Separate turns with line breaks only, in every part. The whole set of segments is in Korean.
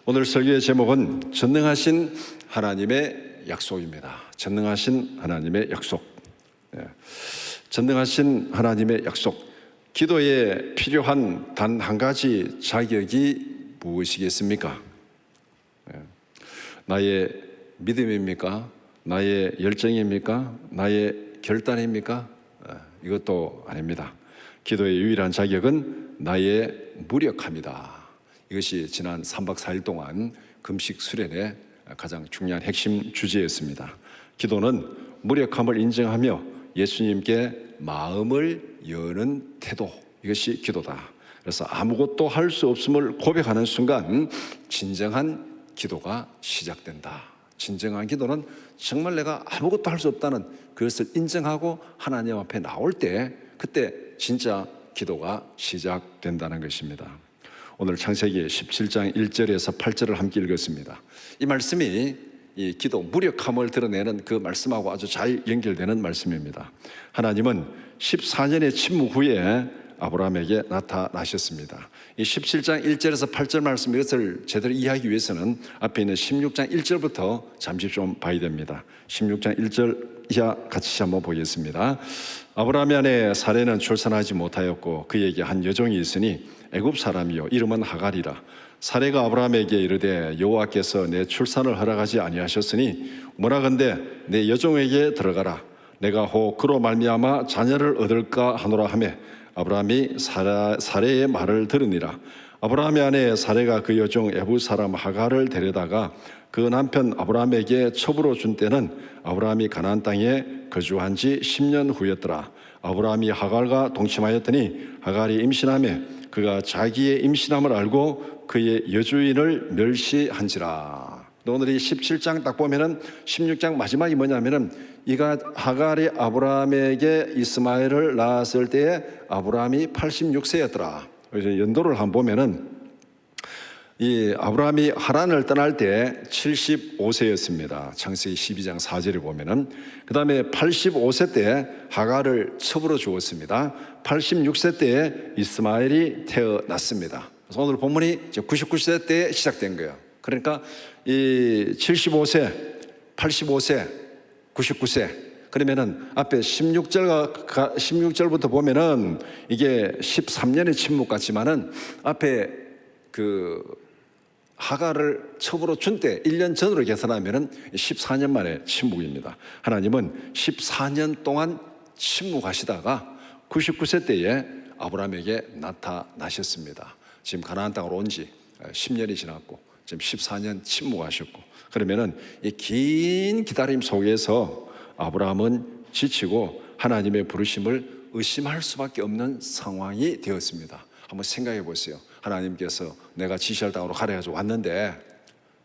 오늘 설교의 제목은 전능하신 하나님의 약속입니다. 전능하신 하나님의 약속. 전능하신 하나님의 약속. 기도에 필요한 단 한 가지 자격이 무엇이겠습니까? 나의 믿음입니까? 나의 열정입니까? 나의 결단입니까? 이것도 아닙니다. 기도의 유일한 자격은 나의 무력함이다. 이것이 지난 3박 4일 동안 금식 수련의 가장 중요한 핵심 주제였습니다. 기도는 무력함을 인정하며 예수님께 마음을 여는 태도, 이것이 기도다. 그래서 아무것도 할 수 없음을 고백하는 순간 진정한 기도가 시작된다. 진정한 기도는 정말 내가 아무것도 할 수 없다는 그것을 인정하고 하나님 앞에 나올 때, 그때 진짜 기도가 시작된다는 것입니다. 오늘 창세기 17장 1절에서 8절을 함께 읽었습니다. 이 말씀이 이 기도, 무력함을 드러내는 그 말씀하고 아주 잘 연결되는 말씀입니다. 하나님은 14년의 침묵 후에 아브라함에게 나타나셨습니다. 이 17장 1절에서 8절 말씀, 이것을 제대로 이해하기 위해서는 앞에 있는 16장 1절부터 잠시 좀 봐야 됩니다. 16장 1절 이하 같이 한번 보겠습니다. 아브라함의 아내 사레는 출산하지 못하였고 그에게 한 여종이 있으니 애굽 사람이요 이름은 하갈이라. 사레가 아브라함에게 이르되 여호와께서 내 출산을 허락하지 아니하셨으니 원하건대 내 여종에게 들어가라. 내가 혹 그로 말미암아 자녀를 얻을까 하노라 하매 아브라함이 사레의 말을 들으니라. 아브라함의 아내 사레가 그 여종 애굽 사람 하갈을 데려다가 그 남편 아브라함에게 첩으로 준 때는 아브라함이 가나안 땅에 거주한 지 10년 후였더라. 아브라함이 하갈과 동침하였더니 하갈이 임신하며 그가 자기의 임신함을 알고 그의 여주인을 멸시한지라. 오늘 이 17장 딱 보면은 16장 마지막이 뭐냐면은 이가 하갈이 아브라함에게 이스마엘을 낳았을 때에 아브라함이 86세였더라. 그래서 연도를 한번 보면은 이 아브라함이 하란을 떠날 때 75세였습니다. 창세기 12장 4절에 보면은 그 다음에 85세 때 하갈을 첩으로 주었습니다. 86세 때에 이스마엘이 태어났습니다. 그래서 오늘 본문이 99세 때에 시작된 거예요. 그러니까 이 75세, 85세, 99세. 그러면은 앞에 16절부터 보면은 이게 13년의 침묵 같지만은 앞에 그 하갈을 첩으로 준 때 1년 전으로 계산하면은 14년 만의 침묵입니다. 하나님은 14년 동안 침묵하시다가 99세 때에 아브라함에게 나타나셨습니다. 지금 가나안 땅으로 온 지 10년이 지났고 지금 14년 침묵하셨고, 그러면은 이 긴 기다림 속에서 아브라함은 지치고 하나님의 부르심을 의심할 수밖에 없는 상황이 되었습니다. 한번 생각해 보세요. 하나님께서 내가 지시할 땅으로 가라 해가지고 왔는데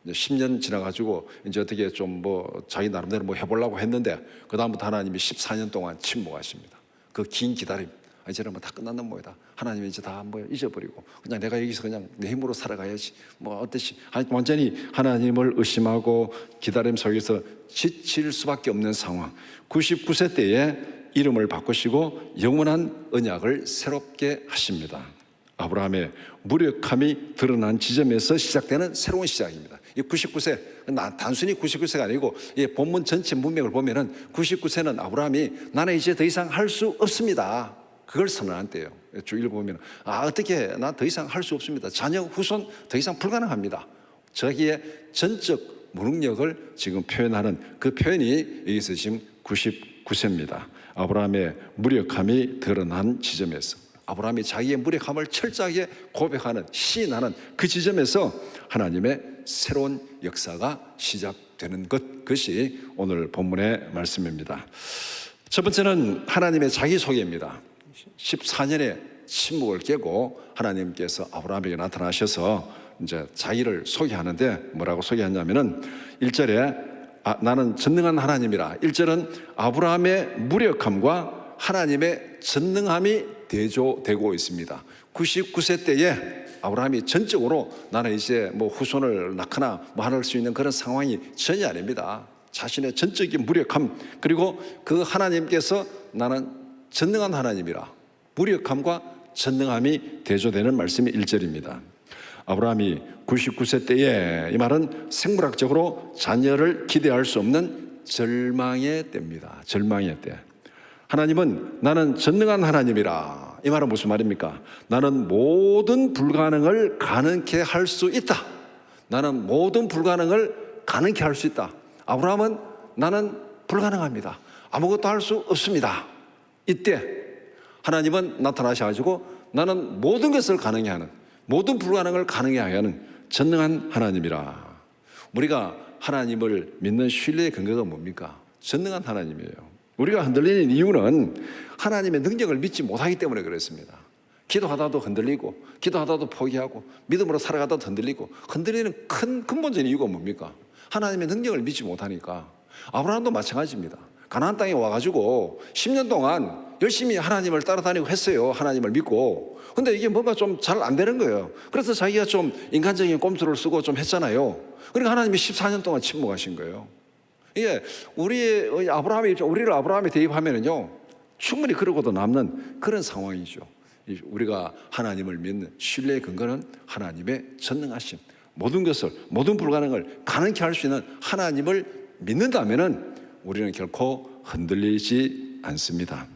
이제 10년 지나가지고 이제 어떻게 좀 뭐 자기 나름대로 뭐 해보려고 했는데 그 다음부터 하나님이 14년 동안 침묵하십니다. 그 긴 기다림, 이제는 뭐 다 끝났는 모이다. 하나님이 이제 다 뭐 잊어버리고 그냥 내가 여기서 그냥 내 힘으로 살아가야지 뭐 어떻지. 완전히 하나님을 의심하고 기다림 속에서 지칠 수밖에 없는 상황. 99세 때에 이름을 바꾸시고 영원한 언약을 새롭게 하십니다. 아브라함의 무력함이 드러난 지점에서 시작되는 새로운 시작입니다. 이 99세, 단순히 99세가 아니고 이 본문 전체 문맥을 보면은 99세는 아브라함이 나는 이제 더 이상 할 수 없습니다. 그걸 선언한 때예요. 쭉 읽어보면 어떻게 나 더 이상 할 수 없습니다. 자녀 후손 더 이상 불가능합니다. 자기의 전적 무능력을 지금 표현하는 그 표현이 여기서 지금 99세입니다. 아브라함의 무력함이 드러난 지점에서 아브라함이 자기의 무력함을 철저하게 고백하는, 시인하는 그 지점에서 하나님의 새로운 역사가 시작되는 그것이 오늘 본문의 말씀입니다. 첫 번째는 하나님의 자기소개입니다. 14년의 침묵을 깨고 하나님께서 아브라함에게 나타나셔서 이제 자기를 소개하는데 뭐라고 소개하냐면은 1절에 나는 전능한 하나님이라. 1절은 아브라함의 무력함과 하나님의 전능함이 대조되고 있습니다. 99세 때에 아브라함이 전적으로 나는 이제 뭐 후손을 낳거나 뭐 할 수 있는 그런 상황이 전혀 아닙니다. 자신의 전적인 무력함, 그리고 그 하나님께서 나는 전능한 하나님이라 무력함과 전능함이 대조되는 말씀이 1절입니다. 아브라함이 99세 때에, 이 말은 생물학적으로 자녀를 기대할 수 없는 절망의 때입니다. 절망의 때. 하나님은 나는 전능한 하나님이라. 이 말은 무슨 말입니까? 나는 모든 불가능을 가능케 할 수 있다. 나는 모든 불가능을 가능케 할 수 있다. 아브라함은 나는 불가능합니다. 아무것도 할 수 없습니다. 이때 하나님은 나타나셔가지고 나는 모든 것을 가능해 하는, 모든 불가능을 가능해 하는 전능한 하나님이라. 우리가 하나님을 믿는 신뢰의 근거가 뭡니까? 전능한 하나님이에요. 우리가 흔들리는 이유는 하나님의 능력을 믿지 못하기 때문에 그렇습니다. 기도하다도 흔들리고, 기도하다도 포기하고, 믿음으로 살아가다도 흔들리고, 흔들리는 큰 근본적인 이유가 뭡니까? 하나님의 능력을 믿지 못하니까. 아브라함도 마찬가지입니다. 가나안 땅에 와가지고 10년 동안 열심히 하나님을 따라다니고 했어요. 하나님을 믿고. 근데 이게 뭔가 좀 잘 안 되는 거예요. 그래서 자기가 좀 인간적인 꼼수를 쓰고 좀 했잖아요. 그러니까 하나님이 14년 동안 침묵하신 거예요. 이게 우리를 아브라함에 대입하면은요, 충분히 그러고도 남는 그런 상황이죠. 우리가 하나님을 믿는 신뢰의 근거는 하나님의 전능하심, 모든 것을, 모든 불가능을 가능케 할 수 있는 하나님을 믿는다면은 우리는 결코 흔들리지 않습니다.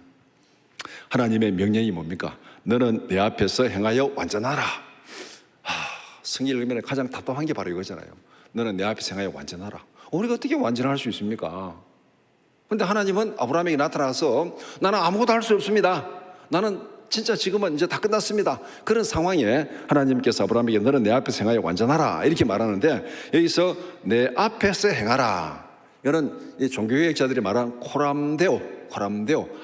하나님의 명령이 뭡니까? 너는 내 앞에서 행하여 완전하라. 성경을 읽으면 가장 답답한 게 바로 이거잖아요. 너는 내 앞에서 행하여 완전하라. 우리가 어떻게 완전할 수 있습니까? 그런데 하나님은 아브라함에게 나타나서 나는 아무것도 할 수 없습니다. 나는 진짜 지금은 이제 다 끝났습니다. 그런 상황에 하나님께서 아브라함에게 너는 내 앞에서 행하여 완전하라 이렇게 말하는데, 여기서 내 앞에서 행하라, 이거는 이 종교개혁자들이 말한 코람데오,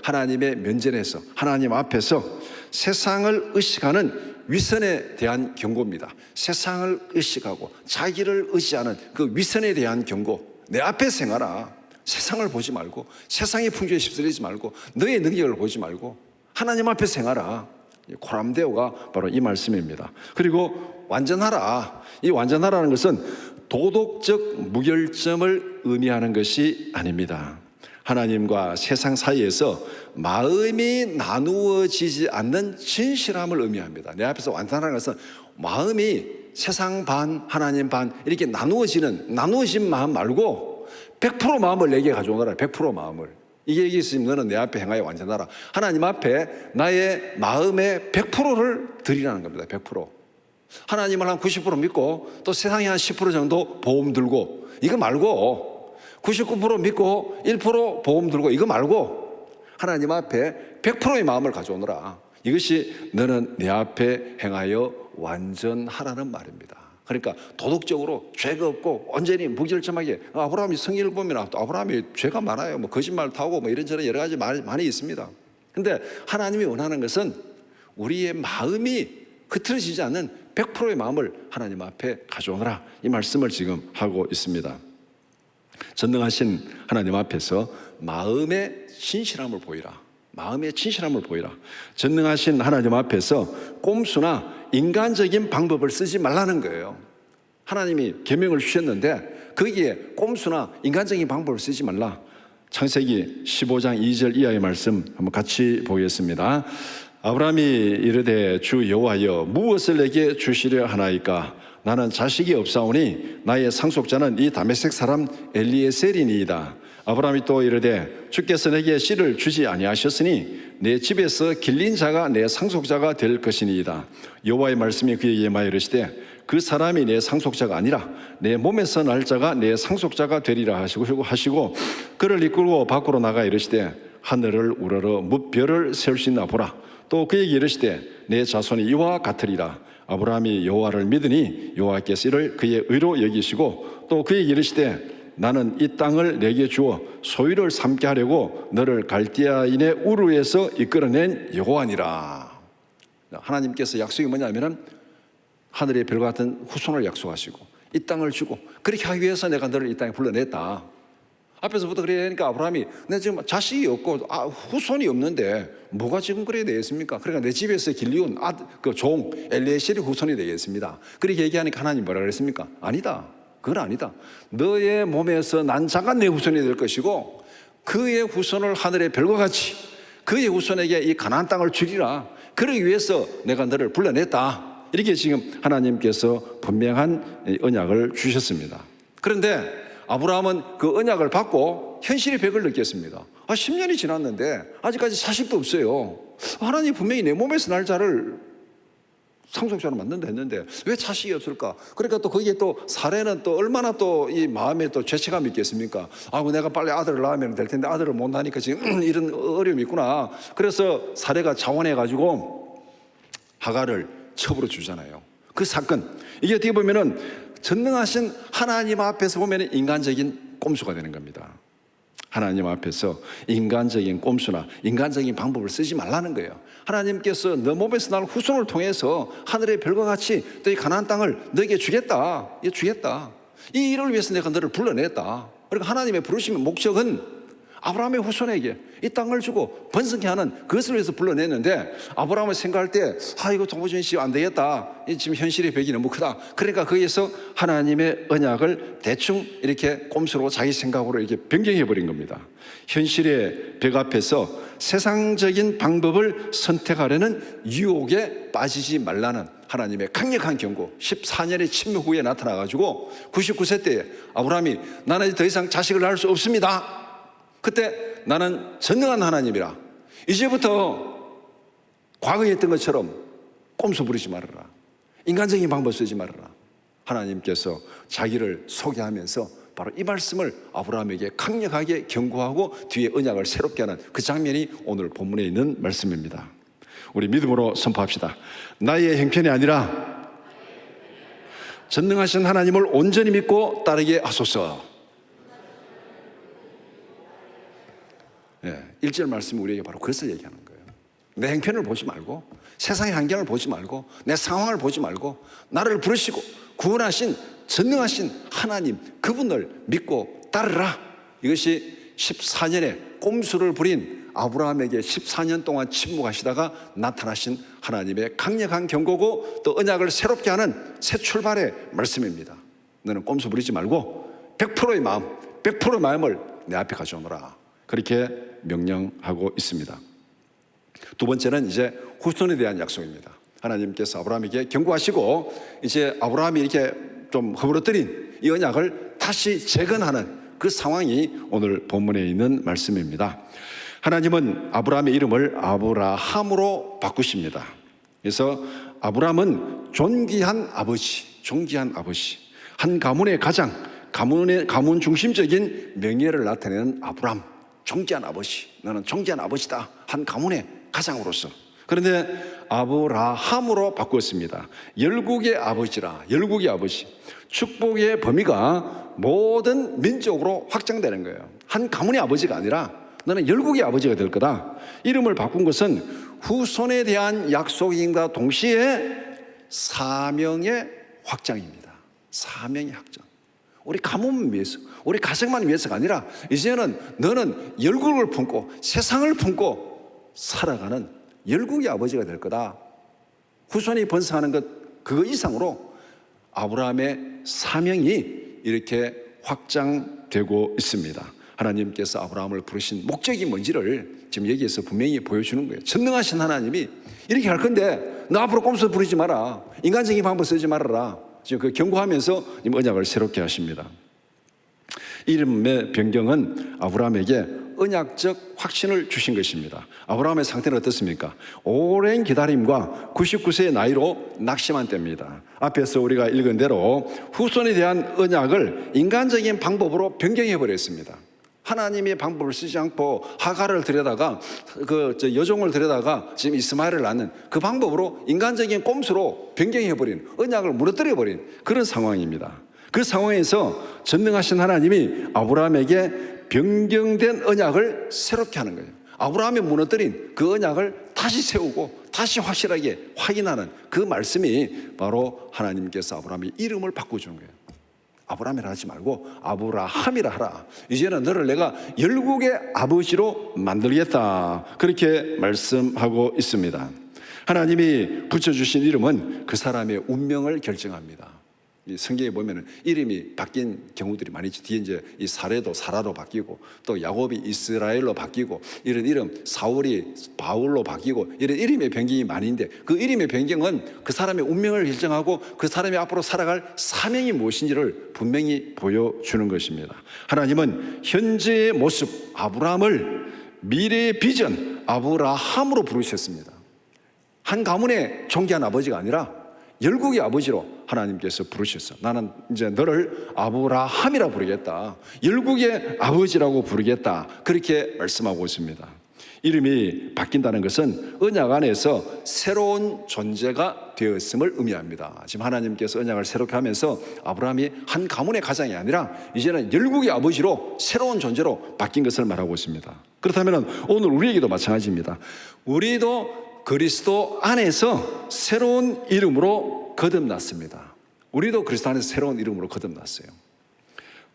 하나님의 면전에서, 하나님 앞에서 세상을 의식하는 위선에 대한 경고입니다. 세상을 의식하고 자기를 의지하는 그 위선에 대한 경고. 내 앞에서 행하라. 세상을 보지 말고, 세상의 풍조에 휩쓸리지 말고, 너의 능력을 보지 말고 하나님 앞에서 행하라. 코람데오가 바로 이 말씀입니다. 그리고 완전하라. 이 완전하라는 것은 도덕적 무결점을 의미하는 것이 아닙니다. 하나님과 세상 사이에서 마음이 나누어지지 않는 진실함을 의미합니다. 내 앞에서 완전하는 것은 마음이 세상 반, 하나님 반 이렇게 나누어진 마음 말고 100% 마음을 내게 가져오너라. 100% 마음을. 이게 여기 있으면 너는 내 앞에 행하여 완전하라. 하나님 앞에 나의 마음의 100%를 드리라는 겁니다. 100%. 하나님을 한 90% 믿고 또 세상에 한 10% 정도 보험 들고, 이거 말고 99% 믿고 1% 보험 들고, 이거 말고 하나님 앞에 100%의 마음을 가져오너라. 이것이 너는 내 앞에 행하여 완전하라는 말입니다. 그러니까 도덕적으로 죄가 없고 완전히 무결점하게, 아브라함이 성경을 보면 또 아브라함이 죄가 많아요. 뭐 거짓말도 하고 뭐 이런저런 여러 가지 많이 있습니다. 근데 하나님이 원하는 것은 우리의 마음이 흐트러지지 않는 100%의 마음을 하나님 앞에 가져오너라. 이 말씀을 지금 하고 있습니다. 전능하신 하나님 앞에서 마음의 진실함을 보이라. 마음의 진실함을 보이라. 전능하신 하나님 앞에서 꼼수나 인간적인 방법을 쓰지 말라는 거예요. 하나님이 계명을 주셨는데 거기에 꼼수나 인간적인 방법을 쓰지 말라. 창세기 15장 2절 이하의 말씀 한번 같이 보겠습니다. 아브라함이 이르되 주 여호와여 무엇을 내게 주시려 하나이까? 나는 자식이 없사오니 나의 상속자는 이 다메섹 사람 엘리에셀이니이다. 아브라함이 또 이르되 주께서 내게 씨를 주지 아니하셨으니 내 집에서 길린 자가 내 상속자가 될 것이니이다. 여호와의 말씀이 그에게 임하여 이르시되 그 사람이 내 상속자가 아니라 내 몸에서 날 자가 내 상속자가 되리라 하시고 그를 이끌고 밖으로 나가 이르시되 하늘을 우러러 무별을 세울 수 있나 보라. 또 그에게 이르시되 내 자손이 이와 같으리라. 아브라함이 여호와를 믿으니 여호와께서 이를 그의 의로 여기시고 또 그에게 이르시되 나는 이 땅을 내게 주어 소유를 삼게 하려고 너를 갈대아인의 우르에서 이끌어낸 여호와니라. 하나님께서 약속이 뭐냐면은 하늘의 별과 같은 후손을 약속하시고 이 땅을 주고, 그렇게 하기 위해서 내가 너를 이 땅에 불러냈다. 앞에서부터 그러니까 아브라함이 내 지금 자식이 없고 후손이 없는데 뭐가 지금 그래야 되겠습니까? 그러니까 내 집에서 길리온 그 종 엘리에셀이 후손이 되겠습니다. 그렇게 얘기하니까 하나님 뭐라 그랬습니까? 아니다. 그건 아니다. 너의 몸에서 난 자가 내 후손이 될 것이고 그의 후손을 하늘의 별과 같이 그의 후손에게 이 가나안 땅을 주리라. 그러기 위해서 내가 너를 불러냈다. 이렇게 지금 하나님께서 분명한 언약을 주셨습니다. 그런데 아브라함은 그 언약을 받고 현실의 벽을 느꼈습니다. 10년이 지났는데 아직까지 자식도 없어요. 하나님 분명히 내 몸에서 날 자를 상속자로 만든다 했는데 왜 자식이 없을까? 그러니까 또 거기에 또 사례는 또 얼마나 또 이 마음에 또 죄책감이 있겠습니까? 내가 빨리 아들을 낳으면 될 텐데 아들을 못 낳으니까 지금 이런 어려움이 있구나. 그래서 사례가 자원해가지고 하갈을 첩으로 주잖아요. 그 사건, 이게 어떻게 보면은 전능하신 하나님 앞에서 보면 인간적인 꼼수가 되는 겁니다. 하나님 앞에서 인간적인 꼼수나 인간적인 방법을 쓰지 말라는 거예요. 하나님께서 너 몸에서 날 후손을 통해서 하늘의 별과 같이 또 이 가나안 땅을 너에게 주겠다. 이 일을 위해서 내가 너를 불러냈다. 그러니까 하나님의 부르심의 목적은 아브라함의 후손에게 이 땅을 주고 번성케 하는 그것을 위해서 불러냈는데, 아브라함을 생각할 때 이거 도무지 안 되겠다, 지금 현실의 벽이 너무 크다. 그러니까 거기에서 하나님의 언약을 대충 이렇게 꼼수로 자기 생각으로 이렇게 변경해 버린 겁니다. 현실의 벽 앞에서 세상적인 방법을 선택하려는 유혹에 빠지지 말라는 하나님의 강력한 경고. 14년의 침묵 후에 나타나가지고 99세 때에 아브라함이 나는 이제 더 이상 자식을 낳을 수 없습니다. 그때 나는 전능한 하나님이라, 이제부터 과거에 했던 것처럼 꼼수 부리지 말아라, 인간적인 방법 쓰지 말아라. 하나님께서 자기를 소개하면서 바로 이 말씀을 아브라함에게 강력하게 경고하고 뒤에 언약을 새롭게 하는 그 장면이 오늘 본문에 있는 말씀입니다. 우리 믿음으로 선포합시다. 나의 형편이 아니라 전능하신 하나님을 온전히 믿고 따르게 하소서. 1절 말씀이 우리에게 바로 그것을 얘기하는 거예요. 내 형편을 보지 말고, 세상의 환경을 보지 말고, 내 상황을 보지 말고, 나를 부르시고 구원하신 전능하신 하나님, 그분을 믿고 따르라. 이것이 14년의 꼼수를 부린 아브라함에게 14년 동안 침묵하시다가 나타나신 하나님의 강력한 경고고, 또 언약을 새롭게 하는 새 출발의 말씀입니다. 너는 꼼수 부리지 말고 100%의 마음, 100%의 마음을 내 앞에 가져오너라. 그렇게 명령하고 있습니다. 두 번째는 이제 후손에 대한 약속입니다. 하나님께서 아브라함에게 경고하시고 이제 아브라함이 이렇게 좀 허물어뜨린 이 언약을 다시 재건하는 그 상황이 오늘 본문에 있는 말씀입니다. 하나님은 아브라함의 이름을 아브라함으로 바꾸십니다. 그래서 아브라함은 존귀한 아버지, 한 가문의 가문 중심적인 명예를 나타내는 아브라함, 존귀한 아버지, 너는 존귀한 아버지다, 한 가문의 가장으로서. 그런데 아브라함으로 바꾸었습니다. 열국의 아버지라, 열국의 아버지. 축복의 범위가 모든 민족으로 확장되는 거예요. 한 가문의 아버지가 아니라 너는 열국의 아버지가 될 거다. 이름을 바꾼 것은 후손에 대한 약속임과 동시에 사명의 확장입니다. 사명의 확장. 우리 가문을 위해서, 우리 가정만 위해서가 아니라 이제는 너는 열국을 품고 세상을 품고 살아가는 열국의 아버지가 될 거다. 후손이 번성하는 것, 그거 이상으로 아브라함의 사명이 이렇게 확장되고 있습니다. 하나님께서 아브라함을 부르신 목적이 뭔지를 지금 여기에서 분명히 보여주는 거예요. 전능하신 하나님이 이렇게 할 건데 너 앞으로 꼼수 부리지 마라, 인간적인 방법 쓰지 말아라, 지금 그 경고하면서 언약을 새롭게 하십니다. 이름의 변경은 아브라함에게 언약적 확신을 주신 것입니다. 아브라함의 상태는 어떻습니까? 오랜 기다림과 99세의 나이로 낙심한 때입니다. 앞에서 우리가 읽은 대로 후손에 대한 언약을 인간적인 방법으로 변경해 버렸습니다. 하나님의 방법을 쓰지 않고 하갈을 들여다가 여종을 들여다가 지금 이스마엘을 낳는 그 방법으로 인간적인 꼼수로 변경해버린, 언약을 무너뜨려버린 그런 상황입니다. 그 상황에서 전능하신 하나님이 아브라함에게 변경된 언약을 새롭게 하는 거예요. 아브라함이 무너뜨린 그 언약을 다시 세우고 다시 확실하게 확인하는 그 말씀이 바로 하나님께서 아브라함의 이름을 바꿔주는 거예요. 아브라함이라 하지 말고 아브라함이라 하라. 이제는 너를 내가 열국의 아버지로 만들겠다. 그렇게 말씀하고 있습니다. 하나님이 붙여주신 이름은 그 사람의 운명을 결정합니다. 이 성경에 보면은 이름이 바뀐 경우들이 많이 있죠. 뒤에 이제 이 사레도 사라로 바뀌고, 또 야곱이 이스라엘로 바뀌고, 이런 이름 사울이 바울로 바뀌고, 이런 이름의 변경이 많이 있는데, 그 이름의 변경은 그 사람의 운명을 결정하고 그 사람이 앞으로 살아갈 사명이 무엇인지를 분명히 보여주는 것입니다. 하나님은 현재의 모습 아브라함을 미래의 비전 아브라함으로 부르셨습니다. 한 가문의 존귀한 아버지가 아니라 열국의 아버지로 하나님께서 부르셨어. 나는 이제 너를 아브라함이라 부르겠다, 열국의 아버지라고 부르겠다, 그렇게 말씀하고 있습니다. 이름이 바뀐다는 것은 언약 안에서 새로운 존재가 되었음을 의미합니다. 지금 하나님께서 언약을 새롭게 하면서 아브라함이 한 가문의 가장이 아니라 이제는 열국의 아버지로 새로운 존재로 바뀐 것을 말하고 있습니다. 그렇다면 오늘 우리에게도 마찬가지입니다. 우리도 그리스도 안에서 새로운 이름으로 거듭났습니다. 우리도 그리스도 안에서 새로운 이름으로 거듭났어요.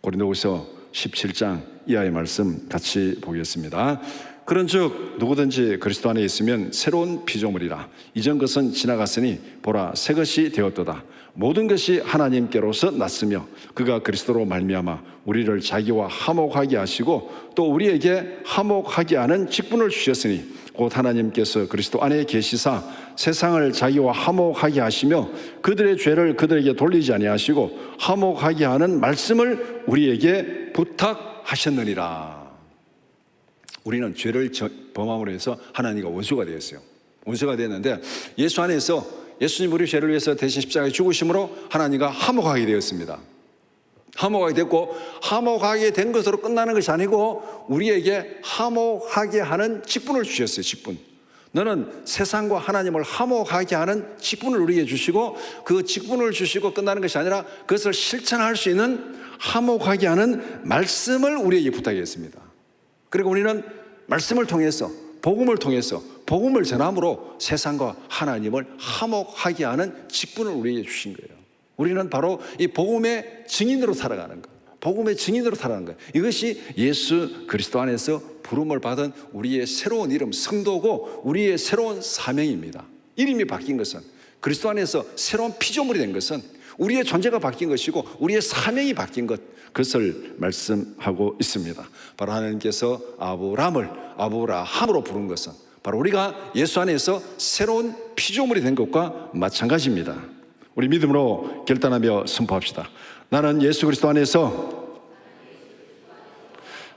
고린도후서 17장 이하의 말씀 같이 보겠습니다. 그런즉 누구든지 그리스도 안에 있으면 새로운 피조물이라. 이전 것은 지나갔으니 보라 새 것이 되었도다. 모든 것이 하나님께로서 났으며 그가 그리스도로 말미암아 우리를 자기와 화목하게 하시고 또 우리에게 화목하게 하는 직분을 주셨으니 곧 하나님께서 그리스도 안에 계시사 세상을 자기와 화목하게 하시며 그들의 죄를 그들에게 돌리지 아니하시고 화목하게 하는 말씀을 우리에게 부탁하셨느니라. 우리는 죄를 범함으로 해서 하나님과 원수가 되었어요. 원수가 되었는데 예수 안에서 예수님 우리 죄를 위해서 대신 십자가에 죽으심으로 하나님과 화목하게 되었습니다. 화목하게 됐고, 화목하게 된 것으로 끝나는 것이 아니고 우리에게 화목하게 하는 직분을 주셨어요. 직분. 너는 세상과 하나님을 화목하게 하는 직분을 우리에게 주시고, 그 직분을 주시고 끝나는 것이 아니라 그것을 실천할 수 있는 화목하게 하는 말씀을 우리에게 부탁했습니다. 그리고 우리는 말씀을 통해서, 복음을 통해서, 복음을 전함으로 세상과 하나님을 화목하게 하는 직분을 우리에게 주신 거예요. 우리는 바로 이 복음의 증인으로 살아가는 것, 복음의 증인으로 살아가는 것, 이것이 예수 그리스도 안에서 부름을 받은 우리의 새로운 이름, 성도고 우리의 새로운 사명입니다. 이름이 바뀐 것은, 그리스도 안에서 새로운 피조물이 된 것은 우리의 존재가 바뀐 것이고 우리의 사명이 바뀐 것, 그것을 말씀하고 있습니다. 바로 하나님께서 아브라함을 아브라함으로 부른 것은 바로 우리가 예수 안에서 새로운 피조물이 된 것과 마찬가지입니다. 우리 믿음으로 결단하며 선포합시다. 나는 예수 그리스도 안에서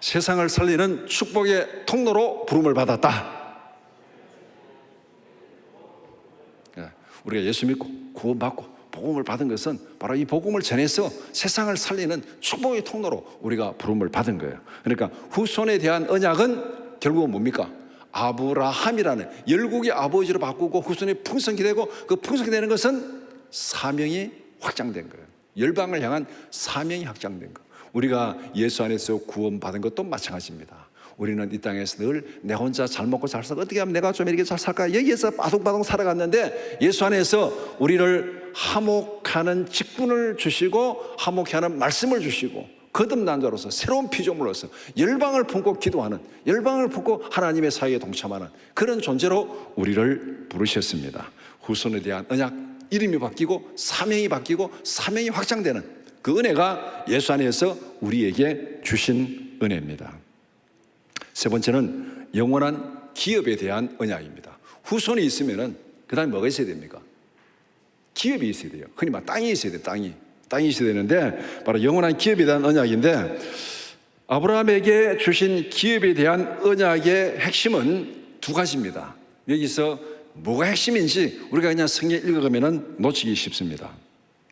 세상을 살리는 축복의 통로로 부름을 받았다. 우리가 예수 믿고 구원받고 복음을 받은 것은 바로 이 복음을 전해서 세상을 살리는 축복의 통로로 우리가 부름을 받은 거예요. 그러니까 후손에 대한 언약은 결국은 뭡니까? 아브라함이라는 열국의 아버지로 바꾸고 후손이 풍성히 되고, 그 풍성히 되는 것은 사명이 확장된 거예요. 열방을 향한 사명이 확장된 거. 우리가 예수 안에서 구원받은 것도 마찬가지입니다. 우리는 이 땅에서 늘 내 혼자 잘 먹고 잘 살고 어떻게 하면 내가 좀 이렇게 잘 살까, 여기에서 바둥바둥 살아갔는데 예수 안에서 우리를 화목하는 직분을 주시고 화목케 하는 말씀을 주시고 거듭난 자로서 새로운 피조물로서 열방을 품고 기도하는, 열방을 품고 하나님의 사역에 동참하는 그런 존재로 우리를 부르셨습니다. 후손에 대한 언약, 이름이 바뀌고 사명이 바뀌고 사명이 확장되는 그 은혜가 예수 안에서 우리에게 주신 은혜입니다. 세 번째는 영원한 기업에 대한 언약입니다. 후손이 있으면은 그 다음에 뭐가 있어야 됩니까? 기업이 있어야 돼요. 흔히 말 땅이 있어야 돼요. 땅이 있어야 되는데 바로 영원한 기업에 대한 언약인데, 아브라함에게 주신 기업에 대한 언약의 핵심은 두 가지입니다. 여기서 뭐가 핵심인지 우리가 그냥 성경 읽어가면 놓치기 쉽습니다.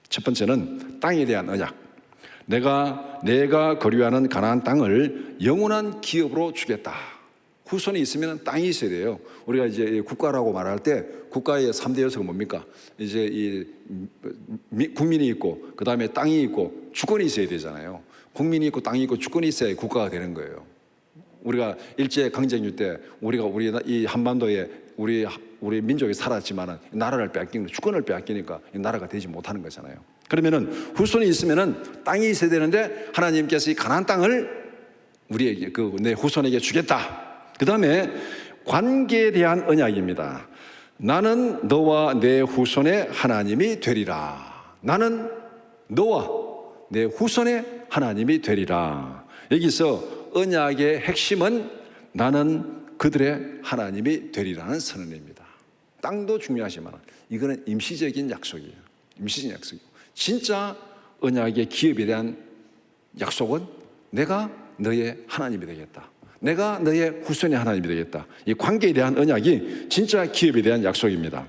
첫 번째는 땅에 대한 언약. 내가 거류하는 가나안 땅을 영원한 기업으로 주겠다. 후손이 있으면 땅이 있어야 돼요. 우리가 이제 국가라고 말할 때 국가의 3대 요소가 뭡니까? 이제 이 국민이 있고, 그 다음에 땅이 있고, 주권이 있어야 되잖아요. 국민이 있고 땅이 있고 주권이 있어야 국가가 되는 거예요. 우리가 일제 강점기 때 우리 이 한반도에 우리 민족이 살았지만은 나라를 빼앗기는, 주권을 빼앗기니까 나라가 되지 못하는 거잖아요. 그러면은 후손이 있으면은 땅이 있어야 되는데 하나님께서 이 가나안 땅을 우리에게, 내 후손에게 주겠다. 그 다음에 관계에 대한 언약입니다. 나는 너와 내 후손의 하나님이 되리라. 나는 너와 내 후손의 하나님이 되리라. 여기서 언약의 핵심은 나는 그들의 하나님이 되리라는 선언입니다. 땅도 중요하지만 이거는 임시적인 약속이에요. 임시적인 약속이고, 진짜 언약의 기업에 대한 약속은 내가 너의 하나님이 되겠다. 내가 너의 후손의 하나님이 되겠다. 이 관계에 대한 언약이 진짜 기업에 대한 약속입니다.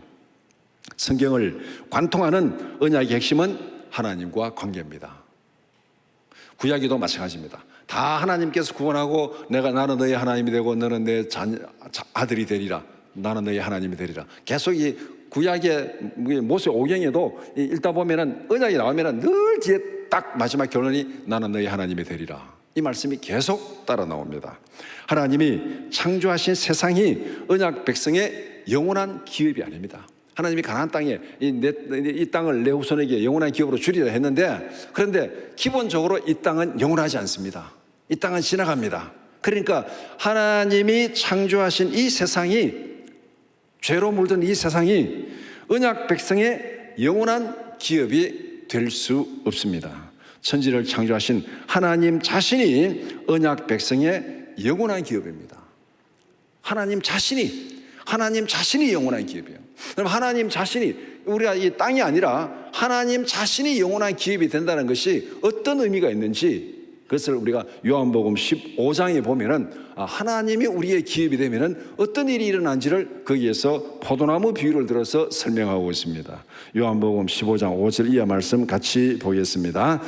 성경을 관통하는 언약의 핵심은 하나님과 관계입니다. 구약에도 마찬가지입니다. 다 하나님께서 구원하고 나는 너의 하나님이 되고 너는 내 아들이 되리라. 나는 너의 하나님이 되리라. 계속 이 구약의 모세 오경에도 읽다 보면은 언약이 나오면은 늘 뒤에 딱 마지막 결론이 나는 너의 하나님이 되리라. 이 말씀이 계속 따라 나옵니다. 하나님이 창조하신 세상이 언약 백성의 영원한 기업이 아닙니다. 하나님이 가나안 땅에 이 땅을 내 후손에게 영원한 기업으로 주리라 했는데, 그런데 기본적으로 이 땅은 영원하지 않습니다. 이 땅은 지나갑니다. 그러니까 하나님이 창조하신 이 세상이, 죄로 물든 이 세상이 언약 백성의 영원한 기업이 될 수 없습니다. 천지를 창조하신 하나님 자신이 언약 백성의 영원한 기업입니다. 하나님 자신이 영원한 기업이에요. 그럼 하나님 자신이, 우리가 이 땅이 아니라 하나님 자신이 영원한 기업이 된다는 것이 어떤 의미가 있는지, 그것을 우리가 요한복음 15장에 보면은 하나님이 우리의 기업이 되면은 어떤 일이 일어난지를 거기에서 포도나무 비유를 들어서 설명하고 있습니다. 요한복음 15장 5절 이하 말씀 같이 보겠습니다.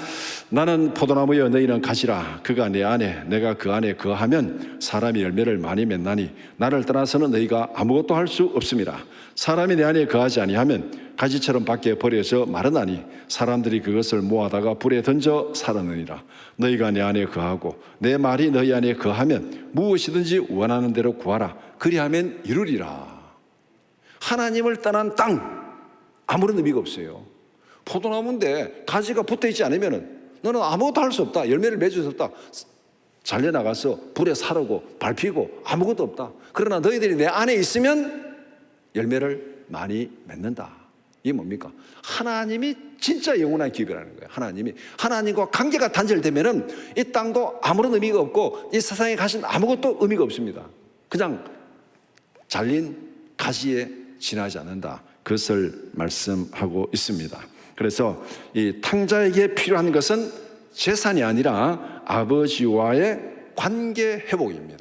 나는 포도나무여 너희는 가지라. 그가 내 안에 내가 그 안에 거하면 사람이 열매를 많이 맺나니 나를 떠나서는 너희가 아무것도 할 수 없음이라. 사람이 내 안에 거하지 아니하면 가지처럼 밖에 버려져 마르나니 사람들이 그것을 모아다가 불에 던져 살았느니라. 너희가 내 안에 거하고 내 말이 너희 안에 거하면 무엇이든지 원하는 대로 구하라. 그리하면 이루리라. 하나님을 떠난 땅, 아무런 의미가 없어요. 포도나무인데 가지가 붙어있지 않으면 너는 아무것도 할 수 없다. 열매를 맺을 수 없다. 잘려나가서 불에 사르고 밟히고 아무것도 없다. 그러나 너희들이 내 안에 있으면 열매를 많이 맺는다. 이게 뭡니까? 하나님이 진짜 영원한 기업이라는 거예요. 하나님과 관계가 단절되면은 이 땅도 아무런 의미가 없고 이 세상에 가신 아무것도 의미가 없습니다. 그냥 잘린 가지에 지나지 않는다. 그것을 말씀하고 있습니다. 그래서 이 탕자에게 필요한 것은 재산이 아니라 아버지와의 관계 회복입니다.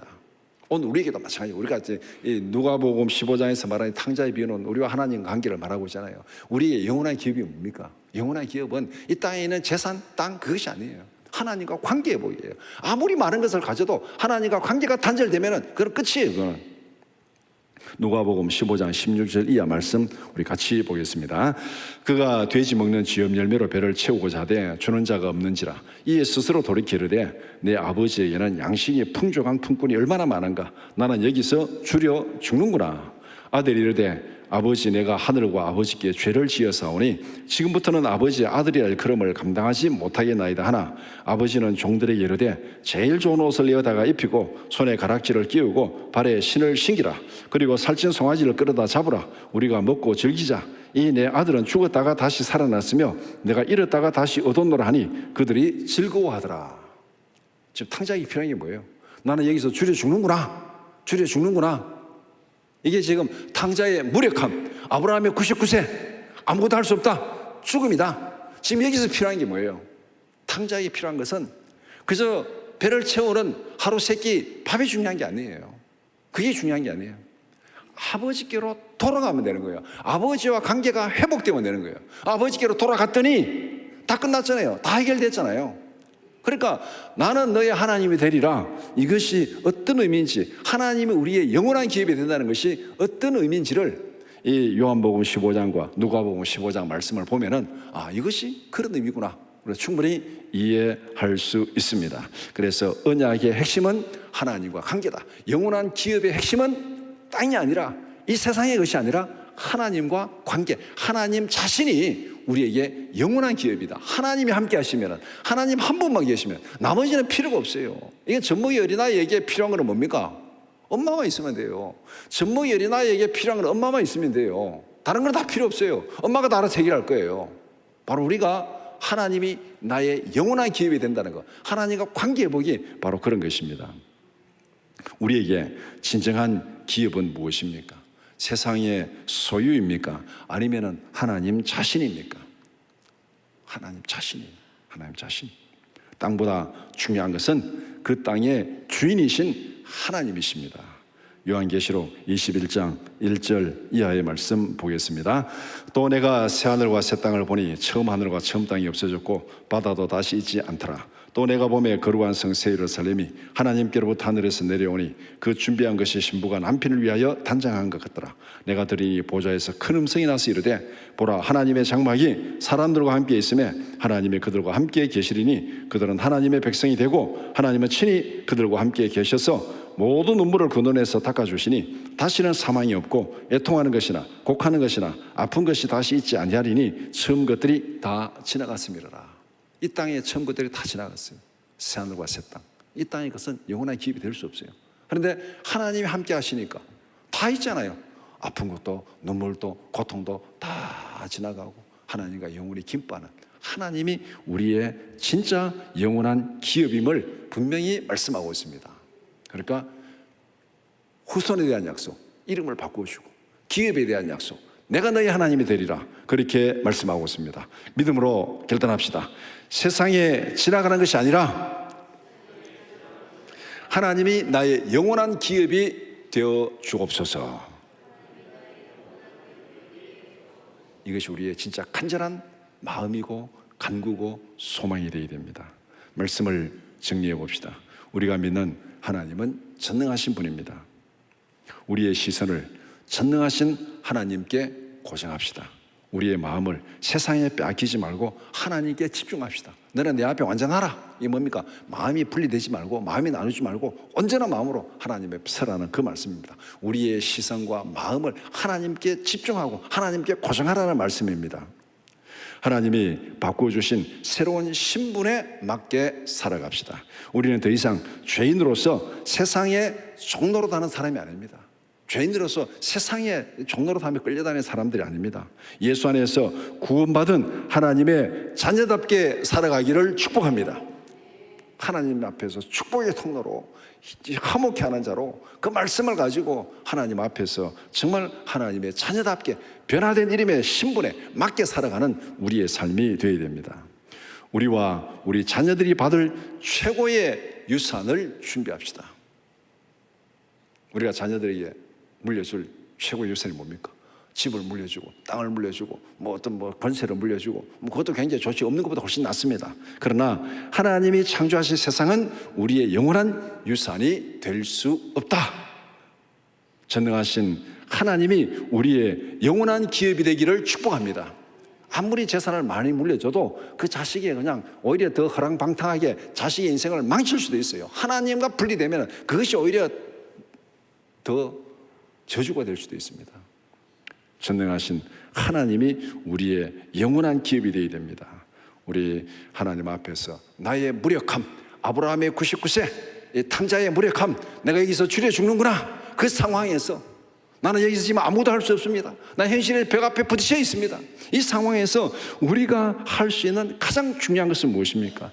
오늘 우리에게도 마찬가지예요. 우리가 이제 누가복음 15장에서 말하는 탕자의 비유는 우리와 하나님 관계를 말하고 있잖아요. 우리의 영원한 기업이 뭡니까? 영원한 기업은 이 땅에 있는 재산, 땅, 그것이 아니에요. 하나님과 관계 회복이에요. 아무리 많은 것을 가져도 하나님과 관계가 단절되면 그건 끝이에요. 그건. 누가복음 15장 16절 이하 말씀 우리 같이 보겠습니다. 그가 돼지 먹는 지엽 열매로 배를 채우고자 하되 주는 자가 없는지라. 이에 스스로 돌이키르되 내 아버지에게는 양식이 풍족한 품꾼이 얼마나 많은가. 나는 여기서 주려 죽는구나. 아들이 이르되 아버지, 내가 하늘과 아버지께 죄를 지어사오니 지금부터는 아버지의 아들이라 일컬음을 감당하지 못하겠나이다 하나 아버지는 종들에게 이르되 제일 좋은 옷을 내어다가 입히고 손에 가락지를 끼우고 발에 신을 신기라. 그리고 살찐 송아지를 끌어다 잡으라. 우리가 먹고 즐기자. 이 내 아들은 죽었다가 다시 살아났으며 내가 잃었다가 다시 얻었노라 하니 그들이 즐거워하더라. 지금 탕자에게 필요한 게 뭐예요? 나는 여기서 주려 죽는구나. 이게 지금 탕자의 무력함. 아브라함의 99세 아무것도 할 수 없다. 죽음이다. 지금 여기서 필요한 게 뭐예요? 탕자에게 필요한 것은 그저 배를 채우는 하루 세끼 밥이 중요한 게 아니에요. 그게 중요한 게 아니에요. 아버지께로 돌아가면 되는 거예요. 아버지와 관계가 회복되면 되는 거예요. 아버지께로 돌아갔더니 다 끝났잖아요. 다 해결됐잖아요. 그러니까 나는 너의 하나님이 되리라. 이것이 어떤 의미인지, 하나님이 우리의 영원한 기업이 된다는 것이 어떤 의미인지를 이 요한복음 15장과 누가복음 15장 말씀을 보면은 이것이 그런 의미구나. 충분히 이해할 수 있습니다. 그래서 언약의 핵심은 하나님과 관계다. 영원한 기업의 핵심은 땅이 아니라 이 세상의 것이 아니라 하나님과 관계, 하나님 자신이 우리에게 영원한 기업이다. 하나님이 함께 하시면, 하나님 한 분만 계시면 나머지는 필요가 없어요. 이게 젖먹이 어린아이에게 필요한 건 뭡니까? 엄마만 있으면 돼요. 젖먹이 어린아이에게 필요한 건 엄마만 있으면 돼요. 다른 건 다 필요 없어요. 엄마가 다 알아서 해결할 거예요. 바로 우리가 하나님이 나의 영원한 기업이 된다는 것, 하나님과 관계 회복이 바로 그런 것입니다. 우리에게 진정한 기업은 무엇입니까? 세상의 소유입니까? 아니면 하나님 자신입니까? 하나님 자신이에요. 하나님 자신. 땅보다 중요한 것은 그 땅의 주인이신 하나님이십니다. 요한계시록 21장 1절 이하의 말씀 보겠습니다. 또 내가 새하늘과 새 땅을 보니 처음 하늘과 처음 땅이 없어졌고 바다도 다시 있지 않더라. 또 내가 보매 거룩한 성 새 예루살렘이 하나님께로부터 하늘에서 내려오니 그 준비한 것이 신부가 남편을 위하여 단장한 것 같더라. 내가 들으니 보좌에서 큰 음성이 나서 이르되 보라, 하나님의 장막이 사람들과 함께 있음에 하나님이 그들과 함께 계시리니 그들은 하나님의 백성이 되고 하나님은 친히 그들과 함께 계셔서 모든 눈물을 그 눈에서 닦아주시니 다시는 사망이 없고 애통하는 것이나 곡하는 것이나 아픈 것이 다시 있지 아니하리니 처음 것들이 다 지나갔음이로라. 이 땅의 처음 것들이 다 지나갔어요. 새하늘과 새 땅. 이 땅의 것은 영원한 기업이 될 수 없어요. 그런데 하나님이 함께 하시니까 다 있잖아요. 아픈 것도 눈물도 고통도 다 지나가고 하나님과 영원히 기뻐하는 하나님이 우리의 진짜 영원한 기업임을 분명히 말씀하고 있습니다. 그러니까 후손에 대한 약속, 이름을 바꾸어주고 기업에 대한 약속, 내가 너희 하나님이 되리라, 그렇게 말씀하고 있습니다. 믿음으로 결단합시다. 세상에 지나가는 것이 아니라 하나님이 나의 영원한 기업이 되어 주옵소서. 이것이 우리의 진짜 간절한 마음이고 간구고 소망이 되어야 됩니다. 말씀을 정리해 봅시다. 우리가 믿는 하나님은 전능하신 분입니다. 우리의 시선을 전능하신 하나님께 고정합시다. 우리의 마음을 세상에 빼앗기지 말고 하나님께 집중합시다. 너는 내 앞에 완전하라. 이게 뭡니까? 마음이 분리되지 말고 마음이 나누지 말고 언제나 마음으로 하나님 앞에 서라는 그 말씀입니다. 우리의 시선과 마음을 하나님께 집중하고 하나님께 고정하라는 말씀입니다. 하나님이 바꿔주신 새로운 신분에 맞게 살아갑시다. 우리는 더 이상 죄인으로서 세상의 종로로 다는 사람이 아닙니다. 죄인으로서 세상의 종로로 다며 끌려다니는 사람들이 아닙니다. 예수 안에서 구원받은 하나님의 자녀답게 살아가기를 축복합니다. 하나님 앞에서 축복의 통로로 화목케 하는 자로 그 말씀을 가지고 하나님 앞에서 정말 하나님의 자녀답게 변화된 이름의 신분에 맞게 살아가는 우리의 삶이 되어야 됩니다. 우리와 우리 자녀들이 받을 최고의 유산을 준비합시다. 우리가 자녀들에게 물려줄 최고의 유산이 뭡니까? 집을 물려주고 땅을 물려주고 어떤 권세를 물려주고 그것도 굉장히 좋지, 없는 것보다 훨씬 낫습니다. 그러나 하나님이 창조하신 세상은 우리의 영원한 유산이 될 수 없다. 전능하신 하나님이 우리의 영원한 기업이 되기를 축복합니다. 아무리 재산을 많이 물려줘도 그 자식이 그냥 오히려 더 허랑방탕하게 자식의 인생을 망칠 수도 있어요. 하나님과 분리되면 그것이 오히려 더 저주가 될 수도 있습니다. 전능하신 하나님이 우리의 영원한 기업이 되어야 됩니다. 우리 하나님 앞에서 나의 무력함, 아브라함의 99세 탕자의 무력함, 내가 여기서 줄여 죽는구나, 그 상황에서 나는 여기서 지금 아무도 할 수 없습니다. 난 현실의 벽 앞에 부딪혀 있습니다. 이 상황에서 우리가 할 수 있는 가장 중요한 것은 무엇입니까?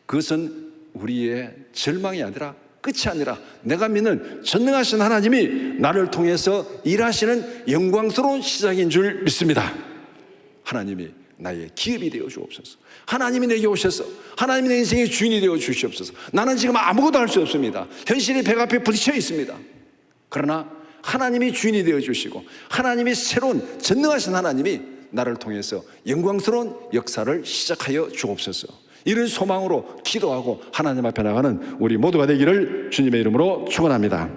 그것은 우리의 절망이 아니라 끝이 아니라 내가 믿는 전능하신 하나님이 나를 통해서 일하시는 영광스러운 시작인 줄 믿습니다. 하나님이 나의 기업이 되어 주옵소서. 하나님이 내게 오셔서 하나님이 내 인생의 주인이 되어 주시옵소서. 나는 지금 아무것도 할 수 없습니다. 현실이 배 앞에 부딪혀 있습니다. 그러나 하나님이 주인이 되어 주시고 하나님이 새로운 전능하신 하나님이 나를 통해서 영광스러운 역사를 시작하여 주옵소서. 이런 소망으로 기도하고 하나님 앞에 나가는 우리 모두가 되기를 주님의 이름으로 축원합니다.